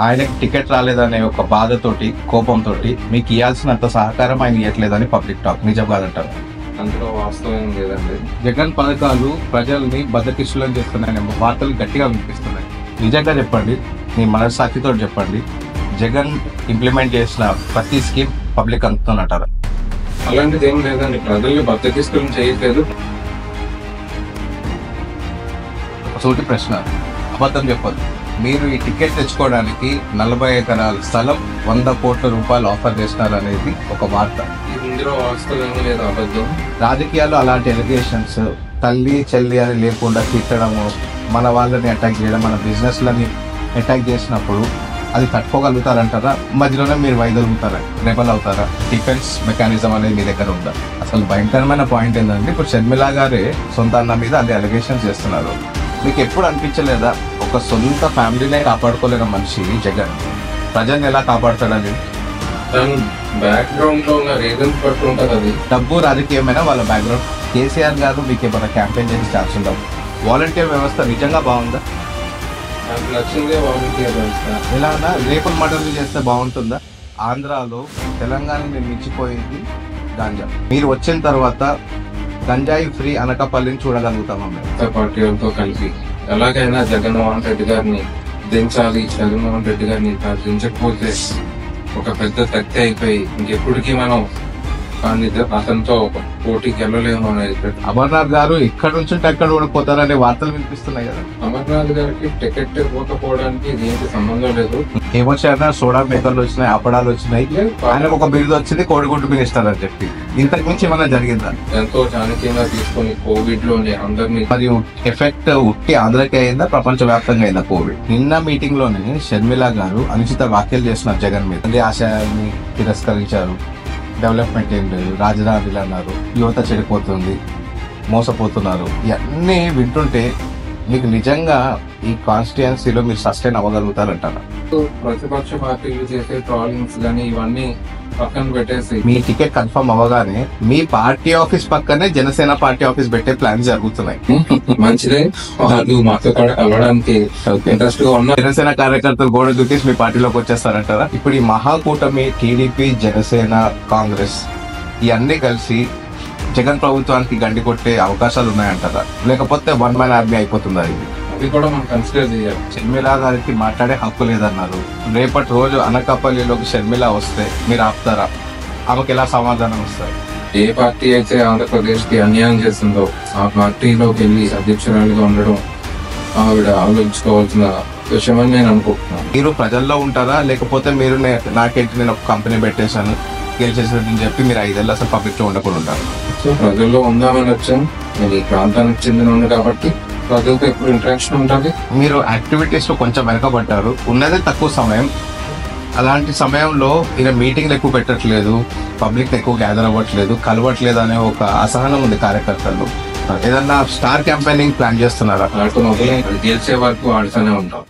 ఆయనకి టికెట్ రాలేదనే ఒక బాధతోటి కోపంతో మీకు ఇవ్వాల్సినంత సహకారం ఆయన ఇవ్వట్లేదని పబ్లిక్ టాక్. నిజం కాదంటారు? అందులో వాస్తవం లేదండి. జగన్ పథకాలు ప్రజల్ని బద్దకిష్టులను చేస్తున్నాయని వార్తలు గట్టిగా వినిపిస్తున్నాయి. నిజంగా చెప్పండి, మీ మనస్సాక్షితో చెప్పండి, జగన్ ఇంప్లిమెంట్ చేసిన ప్రతి స్కీమ్ పబ్లిక్ అందుతుందంటారా? అలాంటిది ఏం లేదండి. ప్రజల్ని బద్దకిస్తులు చేయట్లేదు. సూటి ప్రశ్న, అబద్ధం చెప్పదు. మీరు ఈ టికెట్ తెచ్చుకోవడానికి 40 ఎకరాల స్థలం 100 కోట్ల రూపాయలు ఆఫర్ చేస్తున్నారు అనేది ఒక వార్త. ఇందులో వాస్తవం లేదు, అబద్ధం. రాజకీయాల్లో అలాంటి ఎలిగేషన్స్ తల్లి చెల్లి అని లేకుండా తిట్టడము, మన వాళ్ళని అటాక్ చేయడం, మన బిజినెస్లని అటాక్ చేసినప్పుడు అది తట్టుకోగలుగుతారంటారా? మధ్యలోనే మీరు వైదొలుగుతారా, రెబల్ అవుతారా? డిఫెన్స్ మెకానిజం అనేది మీ దగ్గర ఉందా? అసలు భయంకరమైన పాయింట్ ఏంటంటే, ఇప్పుడు షర్మిలా గారే సొంత అన్న మీద అన్ని అలిగేషన్స్ చేస్తున్నారు. మీకు ఎప్పుడు అనిపించలేదా, ఒక సొంత ఫ్యామిలీనే కాపాడుకోలేని మనిషి జగన్ ప్రజల్ని ఎలా కాపాడుతాడని? దాని బ్యాక్గ్రౌండ్ లో ఉన్న రీజన్స్ బట్టి ఉంటుంది. అది డబ్బు రాజకీయమైన వాళ్ళ బ్యాక్గ్రౌండ్. కేసీఆర్ గారు మీకు ఏమైనా క్యాంపెయిన్ చేసి ఛాన్స్ ఉండవు. వాలంటీర్ వ్యవస్థ నిజంగా బాగుందా? నాకు నచ్చిందే వాలంటీర్ వ్యవస్థ. ఎలానా రేపుల మటర్లు చేస్తే బాగుంటుందా? ఆంధ్రాలో తెలంగాణని మించిపోయింది గంజా. మీరు వచ్చిన తర్వాత గంజాయి ఫ్రీ అనకాపల్లిని చూడగలుగుతామా మేము? పార్టీలతో కలిపి ఎలాగైనా జగన్మోహన్ రెడ్డి గారిని దించాలి. జగన్మోహన్ రెడ్డి గారిని దించకపోతే ఒక పెద్ద తక్తి అయిపోయి ఇంకెప్పటికీ మనం అతనితో పోటీకి వెళ్ళలేము అనేది. అమర్నాథ్ గారు ఇక్కడ నుంచి ఎక్కడ ఓడిపోతారనే వార్తలు వినిపిస్తున్నాయి కదా. అమర్నాథ్ గారికి టికెట్ ఇవ్వకపోవడానికి దీనికి సంబంధం లేదు. ఏమొచ్చారన్నా సోడా మేకర్లు వచ్చినాయి, అప్పడాలు వచ్చినాయి, ఆయనకు ఒక బిరుదు వచ్చింది కోడిగుడ్డు మినిస్టర్ అని చెప్పి. ఇంతకు మించి ఏమన్నా జరిగిందా? ఎంతో చాణక్యంగా తీసుకొని కోవిడ్ లోని అందరినీ. మరి ఎఫెక్ట్ ఉట్టి ఆంధ్రకే అయిందా, ప్రపంచ వ్యాప్తంగా అయిందా కోవిడ్? నిన్న మీటింగ్ లోనే షర్మిలా గారు అనుచిత వ్యాఖ్యలు చేస్తున్నారు జగన్ మీద. ఆశయాన్ని తిరస్కరించారు, డెవలప్మెంట్ ఏం లేదు, రాజధానిలు అన్నారు, యువత చెడిపోతుంది, మోసపోతున్నారు. ఇవన్నీ వింటుంటే మీకు నిజంగా ఈ కాన్స్టిట్యుయెన్సీలో మీరు సస్టైన్ అవ్వగలుగుతారంటారా? ప్రతిపక్ష పార్టీలు చేసే ట్రాలింగ్స్ గానీ ఇవన్నీ పక్కన పెట్టేసి మీ టికెట్ కన్ఫర్మ్ అవ్వగానే మీ పార్టీ ఆఫీస్ పక్కనే జనసేన పార్టీ ఆఫీస్ పెట్టే ప్లాన్స్ జరుగుతున్నాయి. మంచిదే, వాళ్ళు మాతో కూడా కలవడానికి ఇంట్రెస్ట్ గా ఉన్నారు. జనసేన కార్యకర్తలు గోడ దూకేసి మీ పార్టీలోకి వచ్చేస్తారంటారా? ఇప్పుడు ఈ మహాకూటమి టీడీపీ, జనసేన, కాంగ్రెస్ ఇవన్నీ కలిసి జగన్ ప్రభుత్వానికి గండి కొట్టే అవకాశాలు ఉన్నాయంటారా? లేకపోతే వన్ మ్యాన్ ఆర్మీ అయిపోతుందా ఇది? అది కూడా మనం కన్సిడర్ చేయాలి. షర్మిలా గారికి మాట్లాడే హక్కు లేదన్నారు. రేపటి రోజు అనకాపల్లిలోకి షర్మిలా వస్తే మీరు ఆపుతారా? ఆమెకు ఎలా సమాధానం ఇస్తారు? ఏ పార్టీ అయితే ఆంధ్రప్రదేశ్ కి అన్యాయం చేసిందో ఆ పార్టీలోకి వెళ్ళి అధ్యక్షురాలుగా ఉండడం ఆవిడ ఆలోచించుకోవాల్సిన విషయం అని నేను అనుకుంటున్నాను. మీరు ప్రజల్లో ఉంటారా, లేకపోతే మీరు నాకేంటి నేను ఒక కంపెనీ పెట్టేశాను గెలిచేసానని చెప్పి మీరు 5 ఏళ్ళు అసలు పబ్లిక్ లో ఉండకుండా ఉంటారు? సో ప్రజల్లో ఉందామని వచ్చాను. నేను ఈ ప్రాంతానికి చెందిన కాబట్టి ప్రజలతో ఎప్పుడు ఇంటరాక్షన్ ఉంటుంది. మీరు యాక్టివిటీస్ లో కొంచెం వెనకబడ్డారు, ఉన్నదే తక్కువ సమయం. అలాంటి సమయంలో ఈయన మీటింగ్లు ఎక్కువ పెట్టట్లేదు, పబ్లిక్ ఎక్కువ గ్యాదర్ అవ్వట్లేదు, కలవట్లేదు అనే ఒక అసహనం ఉంది కార్యకర్తల్లో. ఏదన్నా స్టార్ క్యాంపెయినింగ్ ప్లాన్ చేస్తున్నారా? గెలిచే వరకు ఆడుతూనే ఉంటాం.